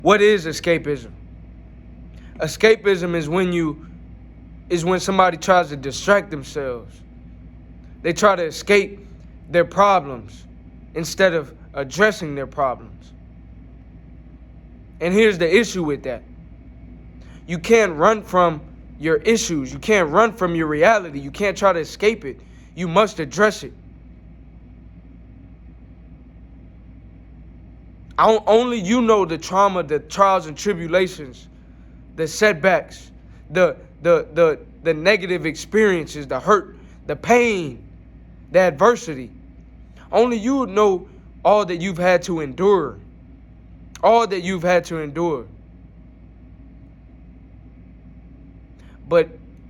What is escapism? Escapism is when somebody tries to distract themselves. They try to escape their problems instead of addressing their problems. And here's the issue with that. You can't run from your issues. You can't run from your reality. You can't try to escape it. You must address it. Only you know the trauma, the trials and tribulations, the setbacks, the negative experiences, the hurt, the pain, the adversity. Only you know all that you've had to endure. All that you've had to endure. But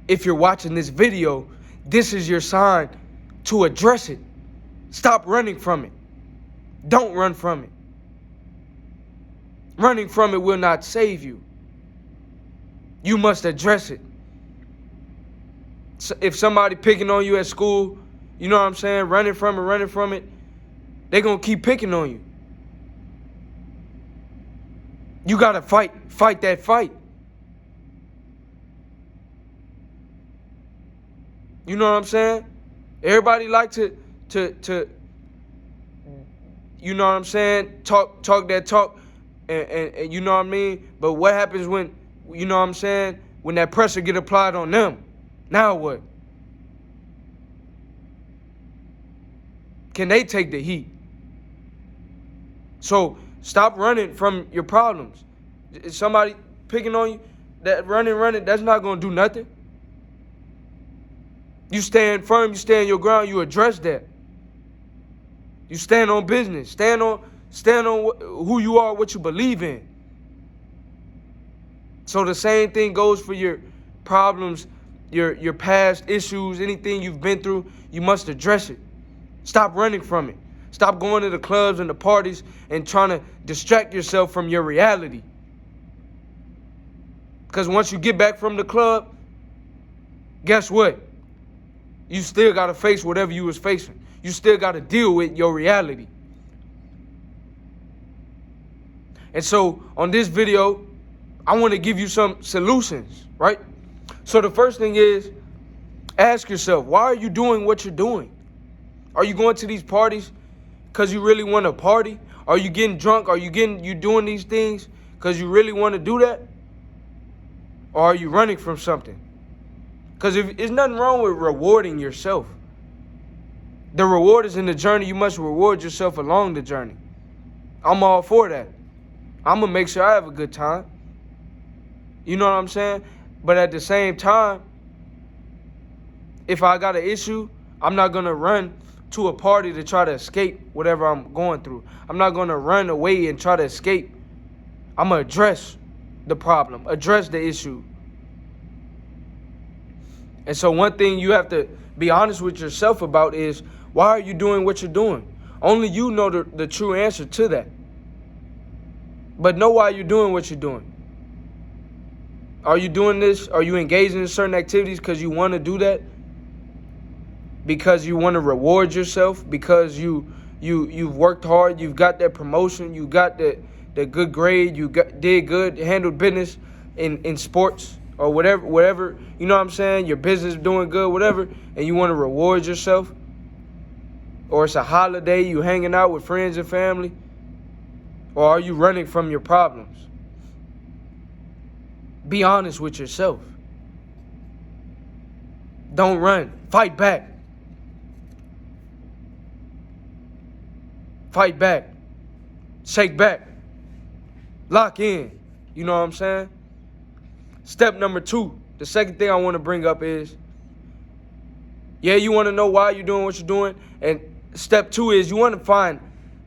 if you're watching this video, this is your sign to address it. Stop running from it. Don't run from it. Running from it will not save you. You must address it. So if somebody picking on you at school, you know what I'm saying, running from it, they're going to keep picking on you. You got to fight that fight. You know what I'm saying? Everybody like to you know what I'm saying, talk that talk and you know what I mean? But what happens when, you know what I'm saying, when that pressure get applied on them? Now what? Can they take the heat? So stop running from your problems. If somebody picking on you, that running, that's not going to do nothing. You stand firm, you stand your ground, you address that. You stand on business, stand on who you are, what you believe in. So the same thing goes for your problems, your past issues, anything you've been through, you must address it. Stop running from it. Stop going to the clubs and the parties and trying to distract yourself from your reality. Because once you get back from the club, guess what? You still got to face whatever you was facing. You still got to deal with your reality. And so on this video, I want to give you some solutions, right? So the first thing is, ask yourself, why are you doing what you're doing? Are you going to these parties because you really want to party? Are you getting drunk? Are you doing these things because you really want to do that? Or are you running from something? Because there's nothing wrong with rewarding yourself. The reward is in the journey. You must reward yourself along the journey. I'm all for that. I'm going to make sure I have a good time. You know what I'm saying? But at the same time, if I got an issue, I'm not going to run to a party to try to escape whatever I'm going through. I'm not going to run away and try to escape. I'm going to address the problem, address the issue. And so one thing you have to be honest with yourself about is, why are you doing what you're doing? Only you know the true answer to that. But know why you're doing what you're doing. Are you doing this? Are you engaging in certain activities because you want to do that? Because you want to reward yourself? Because you've worked hard, you've got that promotion, you got the good grade, did good, handled business in sports or whatever, you know what I'm saying? Your business doing good, whatever, and you want to reward yourself? Or it's a holiday, you hanging out with friends and family? Or are you running from your problems? Be honest with yourself. Don't run. Fight back. Fight back. Shake back. Lock in. You know what I'm saying? Step number 2. The second thing I want to bring up is, yeah, you want to know why you're doing what you're doing. And step 2 is you want to find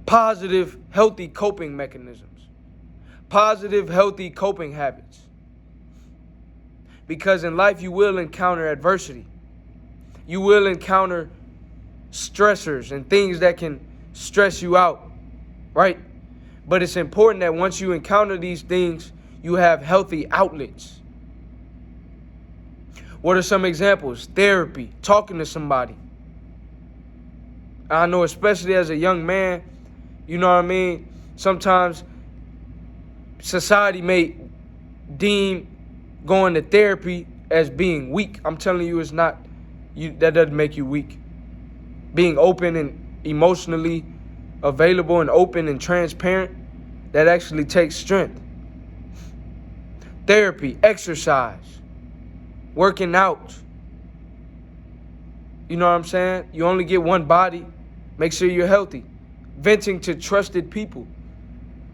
positive, healthy coping mechanisms. Positive, healthy coping habits. Because in life you will encounter adversity. You will encounter stressors and things that can stress you out, right? But it's important that once you encounter these things, you have healthy outlets. What are some examples? Therapy, talking to somebody. I know especially as a young man, you know what I mean? Sometimes society may deem going to therapy as being weak. I'm telling you, it's not. That doesn't make you weak. Being open and emotionally available and open and transparent, that actually takes strength. Therapy, exercise, working out. You know what I'm saying? You only get one body. Make sure you're healthy. Venting to trusted people.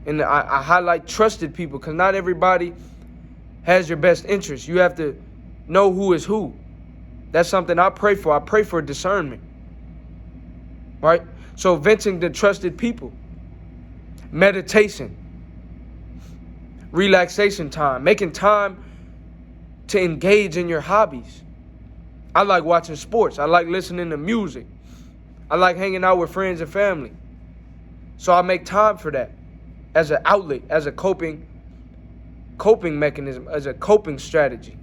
And I highlight trusted people because not everybody has your best interest. You have to know who is who. That's something I pray for. I pray for discernment. Right? So venting to trusted people. Meditation. Relaxation time. Making time to engage in your hobbies. I like watching sports. I like listening to music. I like hanging out with friends and family. So I make time for that as an outlet, as a coping mechanism, as a coping strategy.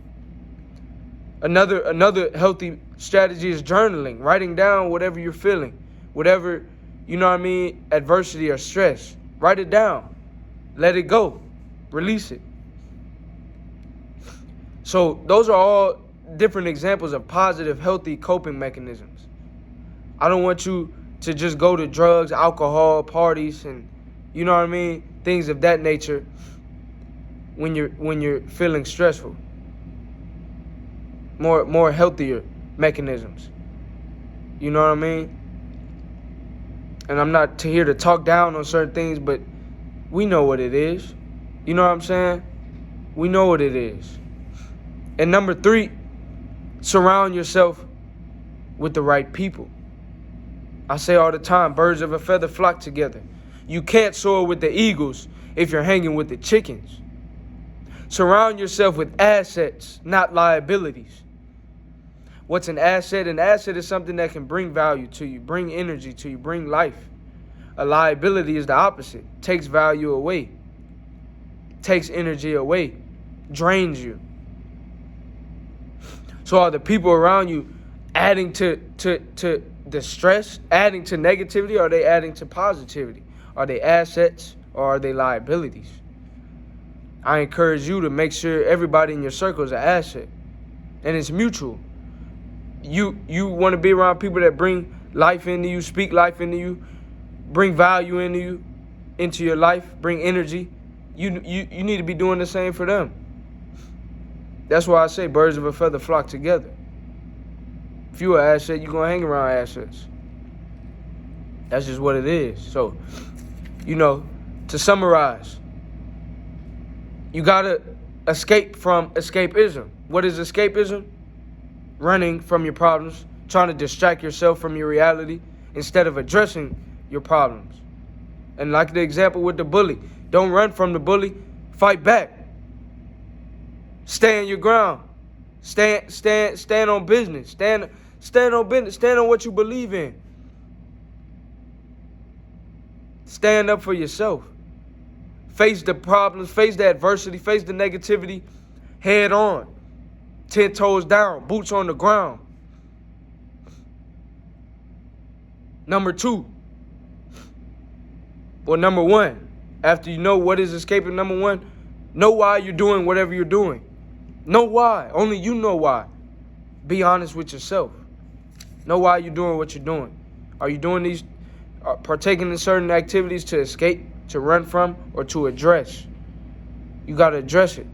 Another healthy strategy is journaling, writing down whatever you're feeling, whatever, adversity or stress. Write it down. Let it go. Release it. So those are all different examples of positive, healthy coping mechanisms. I don't want you to just go to drugs, alcohol, parties, and things of that nature when you're feeling stressful. More healthier mechanisms. You know what I mean? And I'm not here to talk down on certain things, but we know what it is. You know what I'm saying? We know what it is. And number 3, surround yourself with the right people. I say all the time, birds of a feather flock together. You can't soar with the eagles if you're hanging with the chickens. Surround yourself with assets, not liabilities. What's an asset? An asset is something that can bring value to you, bring energy to you, bring life. A liability is the opposite. Takes value away. Takes energy away. Drains you. So are the people around you adding to the stress, adding to negativity, or are they adding to positivity? Are they assets or are they liabilities? I encourage you to make sure everybody in your circle is an asset. And it's mutual. You want to be around people that bring life into you, speak life into you, bring value into you, into your life, bring energy. You need to be doing the same for them. That's why I say birds of a feather flock together. If you're an asset, you're going to hang around assets. That's just what it is. So, to summarize, you got to escape from escapism. What is escapism? Running from your problems, trying to distract yourself from your reality instead of addressing your problems. And like the example with the bully, don't run from the bully, fight back. Stand your ground. Stand on business. Stand on business. Stand on what you believe in. Stand up for yourself. Face the problems, face the adversity, face the negativity head on. 10 toes down, boots on the ground. Number 1, after you know what is escaping, number 1, know why you're doing whatever you're doing. Know why. Only you know why. Be honest with yourself. Know why you're doing what you're doing. Are you doing these, partaking in certain activities to escape, to run from, or to address? You got to address it.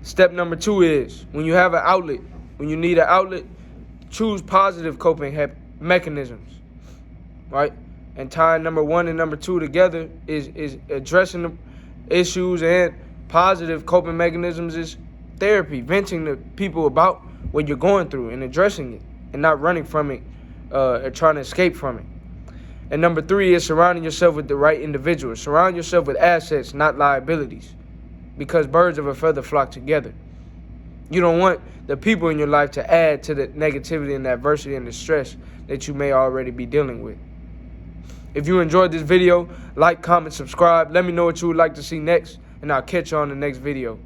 Step number 2 is, when you have an outlet, when you need an outlet, choose positive coping mechanisms, right? And tying number 1 and number 2 together is addressing the issues, and positive coping mechanisms is therapy, venting to people about what you're going through and addressing it and not running from it or trying to escape from it. And number 3 is surrounding yourself with the right individuals. Surround yourself with assets, not liabilities, because birds of a feather flock together. You don't want the people in your life to add to the negativity and the adversity and the stress that you may already be dealing with. If you enjoyed this video, like, comment, subscribe. Let me know what you would like to see next, and I'll catch you on the next video.